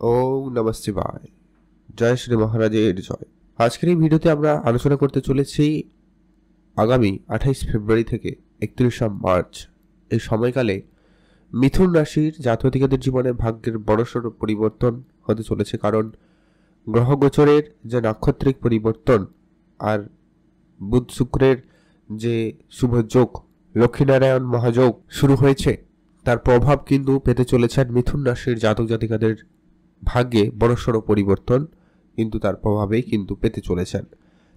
ওম নমঃ শিবায়। জয় শ্রী মহারাজের জয়। আজকের এই ভিডিওতে আমরা আলোচনা করতে চলেছি আগামী 28 ফেব্রুয়ারি থেকে 31 মার্চ এই সময়কালে মিথুন রাশির জাতক-জাতিকাদের জীবনে ভাগ্যের বড়সড় পরিবর্তন হতে চলেছে। কারণ গ্রহ গোচরের যে নাক্ষত্রিক পরিবর্তন আর বুধ শুক্রের যে শুভ যোগ, লক্ষ্মীনারায়ণ মহাযোগ শুরু হয়েছে, তার প্রভাব কিন্তু পেতে চলেছেন মিথুন রাশির জাতক জাতিকাদের ভাগ্যে বড়সড় পরিবর্তন কিন্তু তার প্রভাবেই কিন্তু পেতে চলেছেন।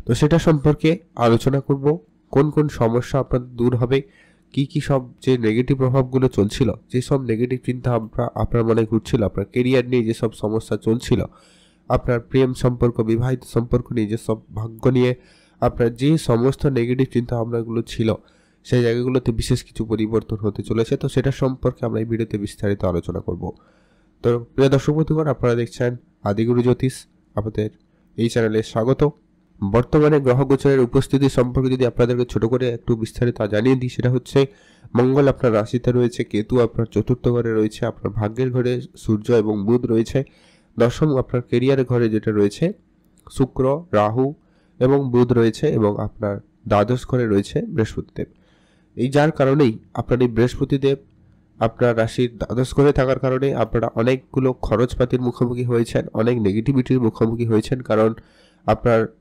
তো সেটা সম্পর্কে আলোচনা করব, কোন কোন সমস্যা আপনাদের দূর হবে, কি কি সব যে নেগেটিভ প্রভাবগুলো চলছিল, যেসব নেগেটিভ চিন্তা আপনার মনে ঘুরছিল, আপনার কেরিয়ার নিয়ে যেসব সমস্যা চলছিল, আপনার প্রেম সম্পর্ক, বিবাহিত সম্পর্ক নিয়ে যেসব ভাগ্য নিয়ে আপনার যে সমস্ত নেগেটিভ চিন্তা ভাবনাগুলো ছিল, সেই জায়গাগুলোতে বিশেষ কিছু পরিবর্তন হতে চলেছে। তো সেটা সম্পর্কে আমরা এই ভিডিওতে বিস্তারিত আলোচনা করব। তো প্রিয় দর্শক বন্ধুগণ, আপনারা দেখছেন আদিগুরু জ্যোতিষ, আপনাদের এই চ্যানেলে স্বাগত। বর্তমানে গ্রহ গোচরের উপস্থিতি সম্পর্কে যদি আপনাদেরকে ছোট করে একটু বিস্তারিত জানিয়ে দিই, সেটা হচ্ছে মঙ্গল আপনার রাশিতে রয়েছে, কেতু আপনার চতুর্থ ঘরে রয়েছে, আপনার ভাগ্যের ঘরে সূর্য এবং বুধ রয়েছে, দশম আপনার কেরিয়ারের ঘরে যেটা রয়েছে শুক্র, রাহু এবং বুধ রয়েছে, এবং আপনার দ্বাদশ ঘরে রয়েছে বৃহস্পতিদেব। এই যার কারণেই আপনার এই বৃহস্পতিদেব আপনার রাশির দ্বাদশ ঘরে থাকার কারণে আপনারা অনেকগুলো খরচপাতির মুখোমুখি হয়েছেন, অনেক নেগেটিভিটির মুখোমুখি হয়েছেন। কারণ আপনার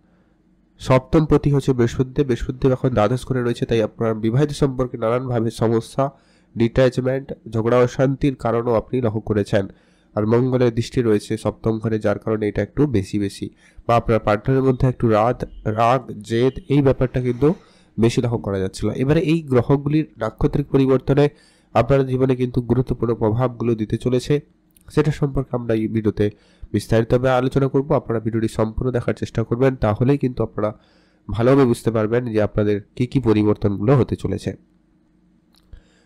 সপ্তম পতি হচ্ছে বৃহস্পতিদেব এখন দ্বাদশ ঘরে রয়েছে, তাই আপনার বিবাহিত সম্পর্কে নানানভাবে সমস্যা, ডিট্যাচমেন্ট, ঝগড়া অশান্তির কারণও আপনি লক্ষ্য করেছেন। আর মঙ্গলের দৃষ্টি রয়েছে সপ্তম ঘরে, যার কারণে এটা একটু বেশি বা আপনার পার্টনারের মধ্যে একটু রাগ জেদ এই ব্যাপারটা কিন্তু বেশি লক্ষ্য করা যাচ্ছিল। এবারে এই গ্রহগুলির নাক্ষত্রিক পরিবর্তনে আপনার জীবনে কিন্তু গুরুত্বপূর্ণ প্রভাবগুলো দিতে চলেছে, সেটা সম্পর্কে আমরা এই ভিডিওতে বিস্তারিতভাবে আলোচনা করব। আপনারা ভিডিওটি সম্পূর্ণ দেখার চেষ্টা করবেন, তাহলেই কিন্তু আপনারা ভালোভাবে বুঝতে পারবেন যে আপনাদের কি পরিবর্তনগুলো হতে চলেছে।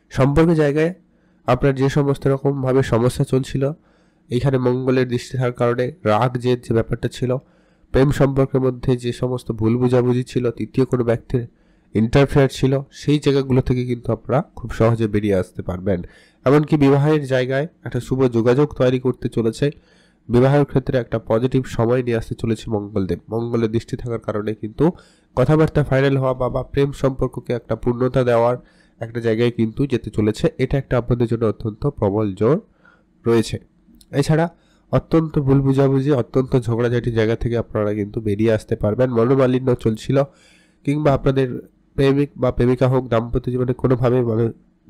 সম্পর্ক জায়গায় আপনার যে সমস্ত রকমভাবে সমস্যা চলছিল, এইখানে মঙ্গলের দৃষ্টি থাকার কারণে রাগ জেদ যে ব্যাপারটা ছিল, প্রেম সম্পর্কের মধ্যে যে সমস্ত ভুল বুঝাবুঝি ছিল, তৃতীয় কোনো ব্যক্তির ইন্টারফেয়ার ছিল, সেই জায়গাগুলো থেকে কিন্তু আপনারা খুব সহজে বেরিয়ে আসতে পারবেন। এমনকি বিবাহের জায়গায় একটা শুভ যোগাযোগ তৈরি করতে চলেছে, বিবাহের ক্ষেত্রে একটা পজিটিভ সময় নিয়ে আসতে চলেছে মঙ্গলদেব। মঙ্গলের দৃষ্টি থাকার কারণে কিন্তু কথাবার্তা ফাইনাল হওয়া বা প্রেম সম্পর্ককে একটা পূর্ণতা দেওয়ার একটা জায়গায় কিন্তু যেতে চলেছে। এটা একটা আপনাদের জন্য অত্যন্ত প্রবল জোর রয়েছে। এছাড়া অত্যন্ত ভুল বুঝাবুঝি, অত্যন্ত ঝগড়াঝাটির জায়গা থেকে আপনারা কিন্তু বেরিয়ে আসতে পারবেন। মনোমালিন্য চলছিল, কিংবা আপনাদের প্রেমিক বা প্রেমিকা হোক, দাম্পত্য জীবনে কোনোভাবে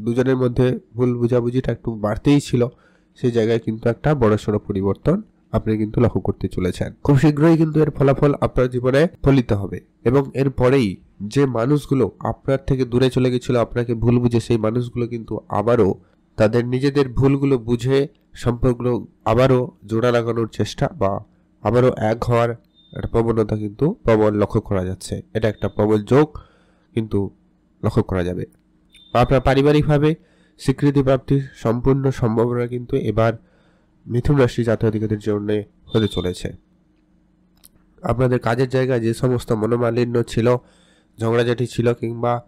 দুজনের মধ্যে ভুল বুঝাবুঝিটা একটু বাড়তেই ছিল, সেই জায়গায় কিন্তু একটা বড়সড় পরিবর্তন আপনি কিন্তু লক্ষ্য করতে চলেছেন। খুব শীঘ্রই কিন্তু এর ফলাফল আপনার জীবনে ফলিত হবে, এবং এরপরেই যে মানুষগুলো আপনার থেকে দূরে চলে গেছিল আপনাকে ভুল বুঝে, সেই মানুষগুলো কিন্তু আবারও তাদের নিজেদের ভুলগুলো বুঝে সম্পর্কগুলো আবারও জোড়া লাগানোর চেষ্টা বা আবারও এক হওয়ার একটা প্রবণতা কিন্তু প্রবল লক্ষ্য করা যাচ্ছে। এটা একটা প্রবল যোগ কিন্তু লক্ষ্য করা যাবে। আপনার পারিবারিকভাবে স্বীকৃতি প্রাপ্তির সম্পূর্ণ সম্ভাবনা কিন্তু এবার মিথুন রাশি জাতক-জাতিকাদের জন্য হতে চলেছে। আপনাদের কাজের জায়গায় যে সমস্ত মনোমালিন্য ছিল, ঝগড়াঝাটি ছিল, কিংবা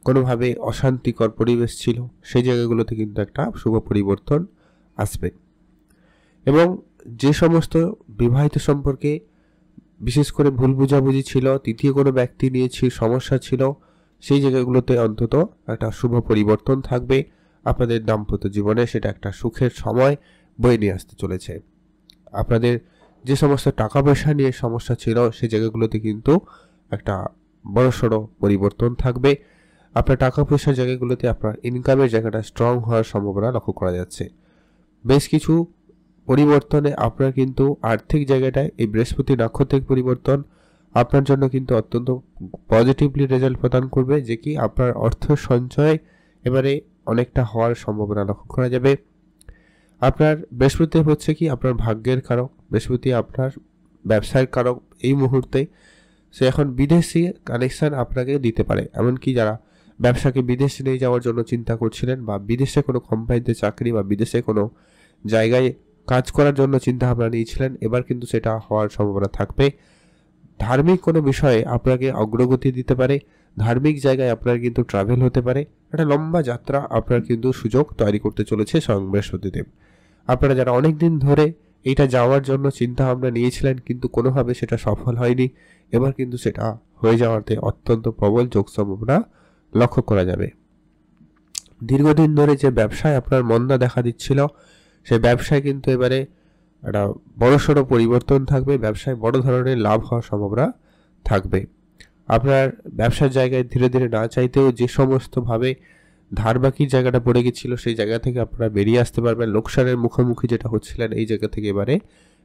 কোনোভাবে অশান্তিকর পরিবেশ ছিল, সেই জায়গাগুলোতে কিন্তু একটা শুভ পরিবর্তন আসবে। এবং যে সমস্ত বিবাহিত সম্পর্কে বিশেষ করে ভুল বুঝাবুঝি ছিল, তৃতীয় কোনো ব্যক্তি নিয়ে সমস্যা ছিল, সেই জায়গাগুলোতে অন্তত একটা শুভ পরিবর্তন থাকবে আপনাদের দাম্পত্য জীবনে। সেটা একটা সুখের সময় বয়ে নিয়ে আসতে চলেছে। আপনাদের যে সমস্ত টাকা পয়সা নিয়ে সমস্যা ছিল, সেই জায়গাগুলোতে কিন্তু একটা বড়সড় পরিবর্তন থাকবে। আপনার টাকা পয়সার জায়গাগুলোতে আপনার ইনকামের জায়গাটা স্ট্রং হওয়ার সম্ভাবনা লক্ষ্য করা যাচ্ছে। বেশ কিছু পরিবর্তনে আপনার কিন্তু আর্থিক জায়গাটায় এই বৃহস্পতি নাক্ষত্রিক পরিবর্তন আপনার জন্য কিন্তু অত্যন্ত পজিটিভলি রেজাল্ট প্রদান করবে, যে কি আপনার অর্থ সঞ্চয় এবারে অনেকটা হওয়ার সম্ভাবনা লক্ষ্য করা যাবে। আপনার বৃহস্পতি হচ্ছে কি আপনার ভাগ্যের কারক, বৃহস্পতি আপনার ব্যবসার কারক। এই মুহূর্তে সে এখন বিদেশি কানেকশন আপনাকে দিতে পারে। এমনকি যারা ব্যবসাকে বিদেশে নিয়ে যাওয়ার জন্য চিন্তা করছিলেন, বা বিদেশে কোনো কোম্পানিতে চাকরি বা বিদেশে কোনো জায়গায় কাজ করার জন্য চিন্তা ভাবনা নিয়েছিলেন, এবার কিন্তু সেটা হওয়ার সম্ভাবনা থাকবে। ধার্মিক কোনো বিষয়ে আপনাকে অগ্রগতি দিতে পারে, ধার্মিক জায়গায় আপনার কিন্তু ট্রাভেল হতে পারে, একটা লম্বা যাত্রা আপনার কিন্তু সুযোগ তৈরি করতে চলেছে স্বয়ং বৃহস্পতিদেব। আপনারা যারা অনেক দিন ধরে এইটা যাওয়ার জন্য চিন্তা ভাবনা নিয়েছিলেন, কিন্তু কোনোভাবে সেটা সফল হয়নি। এবার কিন্তু সেটা হয়ে যাওয়াতে অত্যন্ত প্রবল যোগ সম্ভাবনা লক্ষ্য করা যাবে। দীর্ঘদিন ধরে যে ব্যবসায় আপনার মন্দা দেখা দিচ্ছিল, সেই ব্যবসায় কিন্তু এবারে একটা বড়সড় পরিবর্তন থাকবে। ব্যবসায় বড় ধরনের লাভ হওয়ার সম্ভাবনা থাকবে। আপনার ব্যবসার জায়গায় ধীরে ধীরে না চাইতেও যে সমস্তভাবে ধার বাকির জায়গাটা পড়ে গেছিল, সেই জায়গা থেকে আপনারা বেরিয়ে আসতে পারবেন। লোকসানের মুখোমুখি যেটা হচ্ছিলেন, এই জায়গা থেকে এবারে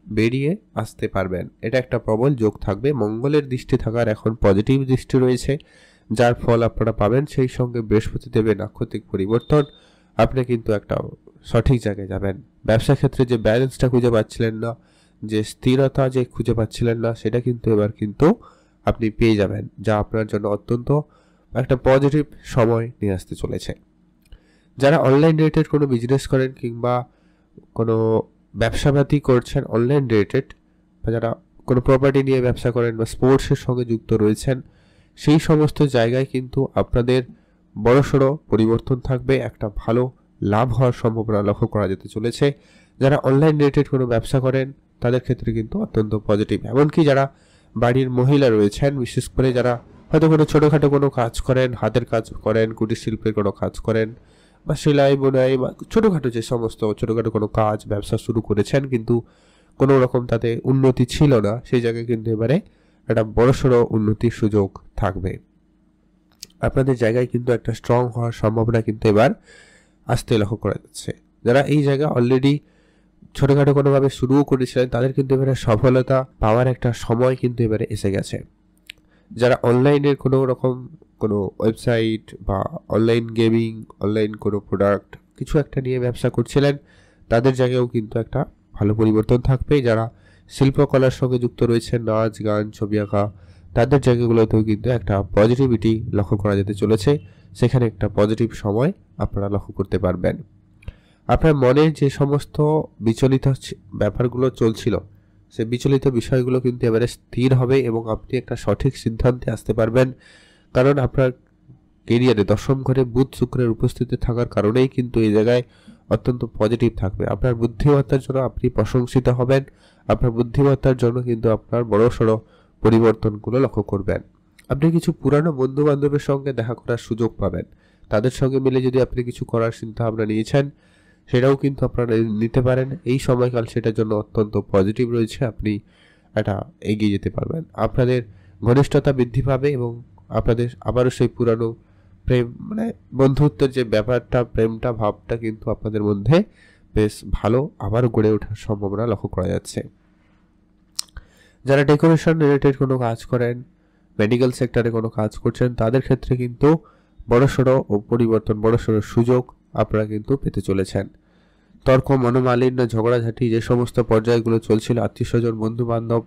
বেরিয়ে আসতে পারবেন। এটা একটা প্রবল যোগ থাকবে। মঙ্গলের দৃষ্টি থাকার এখন পজিটিভ দৃষ্টি রয়েছে, যার ফল আপনারা পাবেন। সেই সঙ্গে বৃহস্পতি দেবের নাক্ষত্রিক পরিবর্তন, আপনি কিন্তু একটা সঠিক জায়গায় যাবেন। ব্যবসা ক্ষেত্রে যে ব্যালেন্সটা খুঁজে পাচ্ছিলেন না, যে স্থিরতা যে খুঁজে পাচ্ছিলেন না, সেটা কিন্তু এবার কিন্তু আপনি পেয়ে যাবেন, যা আপনার জন্য অত্যন্ত একটা পজিটিভ সময় নিয়ে আসতে চলেছে। যারা অনলাইন রিলেটেড কোনো বিজনেস করেন কিংবা কোনো ব্যবসাপাতি করছেন অনলাইন রিলেটেড, বা যারা কোনো প্রপার্টি নিয়ে ব্যবসা করেন বা স্পোর্টসের সঙ্গে যুক্ত রয়েছেন, সেই সমস্ত জায়গায় কিন্তু আপনাদের বড়সড় পরিবর্তন থাকবে। একটা ভালো লাভ হওয়ার সম্ভাবনা লক্ষ্য করা যেতে চলেছে। যারা অনলাইন রিলেটেড কোনো ব্যবসা করেন, তাদের ক্ষেত্রে কিন্তু অত্যন্ত পজিটিভ। এমনকি যারা বাড়ির মহিলা রয়েছেন, বিশেষ করে যারা হয়তো কোনো ছোটোখাটো কোনো কাজ করেন, হাতের কাজ করেন, কুটির শিল্পের কোনো কাজ করেন, বা সেলাই বোনাই বা ছোটোখাটো যে সমস্ত ছোটোখাটো কোনো কাজ ব্যবসা শুরু করেছেন, কিন্তু কোনো রকম তাতে উন্নতি ছিল না, সেই জায়গায় কিন্তু এবারে একটা বড়সড় উন্নতির সুযোগ থাকবে। আপনাদের জায়গায় কিন্তু একটা স্ট্রং হওয়ার সম্ভাবনা কিন্তু এবার আসতে লক্ষ্য করা যাচ্ছে। যারা এই জায়গা অলরেডি ছোটোখাটো কোনোভাবে শুরুও করেছিলেন, তাদের কিন্তু এবারে সফলতা পাওয়ার একটা সময় কিন্তু এবারে এসে গেছে। যারা অনলাইনের কোনো রকম কোনো ওয়েবসাইট বা অনলাইন গেমিং, অনলাইন কোনো প্রোডাক্ট কিছু একটা নিয়ে ব্যবসা করছিলেন, তাদের জায়গায়ও কিন্তু একটা ভালো পরিবর্তন থাকবে। যারা শিল্পকলার সঙ্গে যুক্ত রয়েছেন, নাচ গান ছবি আঁকা, তাদের জায়গাগুলোতেও কিন্তু একটা পজিটিভিটি লক্ষ্য করা যেতে চলেছে। সেখানে একটা পজিটিভ সময় আপনারা লক্ষ্য করতে পারবেন। আপনার মনে যে সমস্ত বিচলিত ব্যাপারগুলো চলছিল, সে বিচলিত বিষয়গুলো কিন্তু এবারে স্থির হবে এবং আপনি একটা সঠিক সিদ্ধান্তে আসতে পারবেন। কারণ আপনার কেরিয়ারে দশম ঘরে বুধ শুক্রের উপস্থিতি থাকার কারণেই কিন্তু এই জায়গায় অত্যন্ত পজিটিভ থাকবে। আপনার বুদ্ধিমত্তার জন্য আপনি প্রশংসিত হবেন। আপনার বুদ্ধিমত্তার জন্য কিন্তু আপনার বড়সড় পরিবর্তনগুলো লক্ষ্য করবেন। আপনি কিছু পুরানো বন্ধু বান্ধবের সঙ্গে দেখা করার সুযোগ পাবেন। তাদের সঙ্গে মিলে যদি আপনি কিছু করার চিন্তা ভাবনা নিয়েছেন, সেটাও কিন্তু আপনারা নিতে পারেন। এই সময়কাল সেটার জন্য অত্যন্ত পজিটিভ রয়েছে। আপনি এটা এগিয়ে যেতে পারবেন। আপনাদের ঘনিষ্ঠতা বৃদ্ধি পাবে এবং আপনাদের আবারও সেই পুরানো প্রেম মানে বন্ধুত্বের যে ব্যাপারটা, প্রেমটা ভাবটা কিন্তু আপনাদের মধ্যে বেশ ভালো আবারও গড়ে ওঠার সম্ভাবনা লক্ষ্য করা যাচ্ছে। যারা ডেকোরেশন রিলেটেড কোনো কাজ করেন, মেডিকেল সেক্টরে কোনো কাজ করছেন, তাদের ক্ষেত্রে কিন্তু বড়সড় পরিবর্তন, বড়সড় সুযোগ আপনারা কিন্তু পেতে চলেছেন। তর্ক, মনোমালিন্য, ঝগড়াঝাঁটি যে সমস্ত পর্যায়গুলো চলছিল আত্মীয় স্বজন, বন্ধু বান্ধব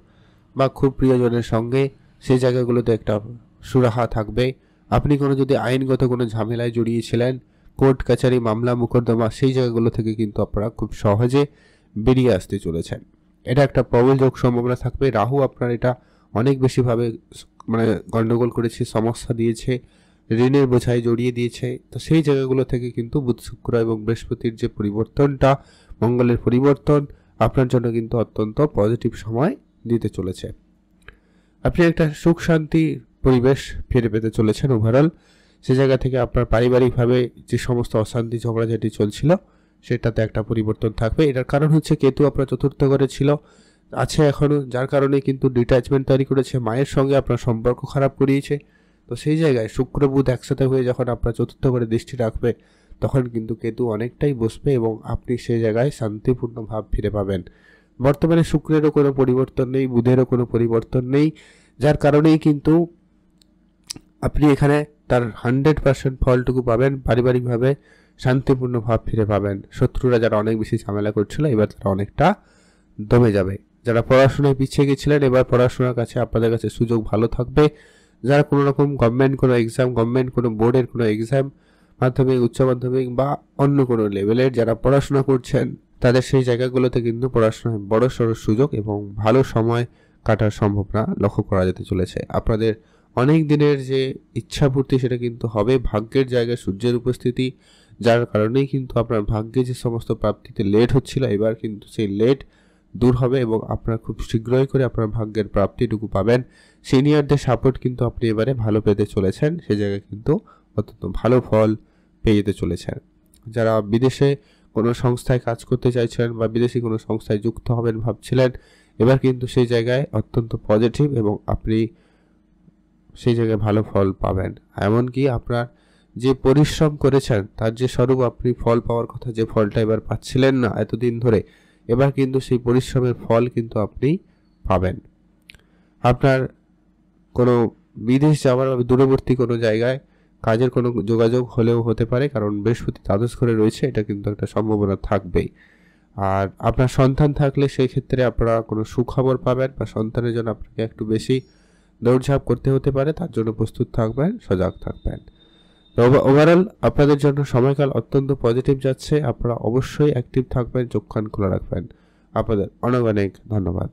বা খুব প্রিয়জনের সঙ্গে, সেই জায়গাগুলোতে একটা সুরাহা থাকবে। আপনি কোনো যদি আইনগত কোনো ঝামেলায় জড়িয়েছিলেন, কোর্ট কাছারি মামলা মোকদ্দমা, সেই জায়গাগুলো থেকে কিন্তু আপনারা খুব সহজে বেরিয়ে আসতে চলেছেন। এটা একটা প্রবল যোগ সম্ভাবনা থাকবে। রাহু আপনার এটা অনেক বেশিভাবে মানে গণ্ডগোল করেছে, সমস্যা দিয়েছে, ঋণের বোঝায় জড়িয়ে দিয়েছে। তো সেই জায়গাগুলো থেকে কিন্তু বুধ শুক্র এবং বৃহস্পতির যে পরিবর্তনটা, মঙ্গলের পরিবর্তন আপনার জন্য কিন্তু অত্যন্ত পজিটিভ সময় দিতে চলেছে। আপনি একটা সুখ শান্তি পরিবেশ ফিরে পেতে চলেছেন ওভারঅল। সে জায়গা থেকে আপনার পারিবারিকভাবে যে সমস্ত অশান্তি ঝগড়াঝাটি চলছিল, সেটাতে একটা পরিবর্তন থাকবে। এটার কারণ হচ্ছে কেতু আপনার চতুর্থ ঘরে ছিল, আছে এখনও, যার কারণে কিন্তু ডিট্যাচমেন্ট তৈরি করেছে। মায়ের সঙ্গে আপনার সম্পর্ক খারাপ করিয়েছে। তো সেই জায়গায় শুক্র বুধ একসাথে হয়ে যখন আপনার চতুর্থ ঘরে দৃষ্টি রাখবে, তখন কিন্তু কেতু অনেকটাই বসবে এবং আপনি সেই জায়গায় শান্তিপূর্ণ ভাব ফিরে পাবেন। বর্তমানে শুক্রেরও কোনো পরিবর্তন নেই, বুধেরও কোনো পরিবর্তন নেই, যার কারণেই কিন্তু আপনি এখানে তার 100% ফলটুকু পাবেন। পারিবারিকভাবে শান্তিপূর্ণ ভাব ফিরে পাবেন। শত্রুরা যারা অনেক বেশি ঝামেলা করছিল, এবার তারা অনেকটা দমে যাবে। যারা পড়াশোনায় পিছিয়ে গেছিলেন, এবার পড়াশোনার কাছে আপনাদের কাছে সুযোগ ভালো থাকবে। যারা কোনো রকম গভর্নমেন্ট কোনো এক্সাম, গভর্নমেন্ট কোনো বোর্ডের কোনো এক্সাম, মাধ্যমিক, উচ্চ মাধ্যমিক বা অন্য কোনো লেভেলের যারা পড়াশোনা করছেন, তাদের সেই জায়গাগুলোতে কিন্তু পড়াশোনায় বড়সড় সুযোগ এবং ভালো সময় কাটার সম্ভাবনা লক্ষ্য করা যেতে চলেছে। আপনাদের অনেক দিনের যে ইচ্ছাপূর্তি, সেটা কিন্তু হবে। ভাগ্যের জায়গায় সূর্যের উপস্থিতি, যার কারণেই কিন্তু আপনার ভাগ্যে যে সমস্ত প্রাপ্তিতে লেট হচ্ছিল, এবার কিন্তু সেই লেট দূর হবে এবং আপনারা খুব শীঘ্রই করে আপনার ভাগ্যের প্রাপ্তিটুকু পাবেন। সিনিয়রদের সাপোর্ট কিন্তু আপনি এবারে ভালো পেতে চলেছেন, সে জায়গায় কিন্তু অত্যন্ত ভালো ফল পেয়ে যেতে চলেছেন। যারা বিদেশে কোনো সংস্থায় কাজ করতে চাইছিলেন বা বিদেশি কোনো সংস্থায় যুক্ত হবেন ভাবছিলেন, এবার কিন্তু সেই জায়গায় অত্যন্ত পজিটিভ এবং আপনি সেই জায়গায় ভালো ফল পাবেন। এমনকি আপনার যে পরিশ্রম করেছেন তার যে স্বরূপ আপনি ফল পাওয়ার কথা, যে ফলটা এবার পাচ্ছিলেন না এতদিন ধরে, এবার কিন্তু সেই পরিশ্রমের ফল কিন্তু আপনি পাবেন। আপনার কোনো বিদেশ যাওয়ার বা দূরবর্তী কোনো জায়গায় কাজের কোনো যোগাযোগ হলেও হতে পারে, কারণ বৃহস্পতি দ্বাদশ ঘরে রয়েছে, এটা কিন্তু একটা সম্ভাবনা থাকবেই। আর আপনার সন্তান থাকলে সেই ক্ষেত্রে আপনারা কোনো সুখবর পাবেন বা সন্তানের জন্য আপনাকে একটু বেশি দৌড়ঝাঁপ করতে হতে পারে, তার জন্য প্রস্তুত থাকবেন, সজাগ থাকবেন। তো ওভারঅল আপনাদের জন্য সময়কাল অত্যন্ত পজিটিভ যাচ্ছে। আপনারা অবশ্যই অ্যাক্টিভ থাকবেন, চোখ কান খোলা রাখবেন। আপনাদের অনেক অনেক ধন্যবাদ।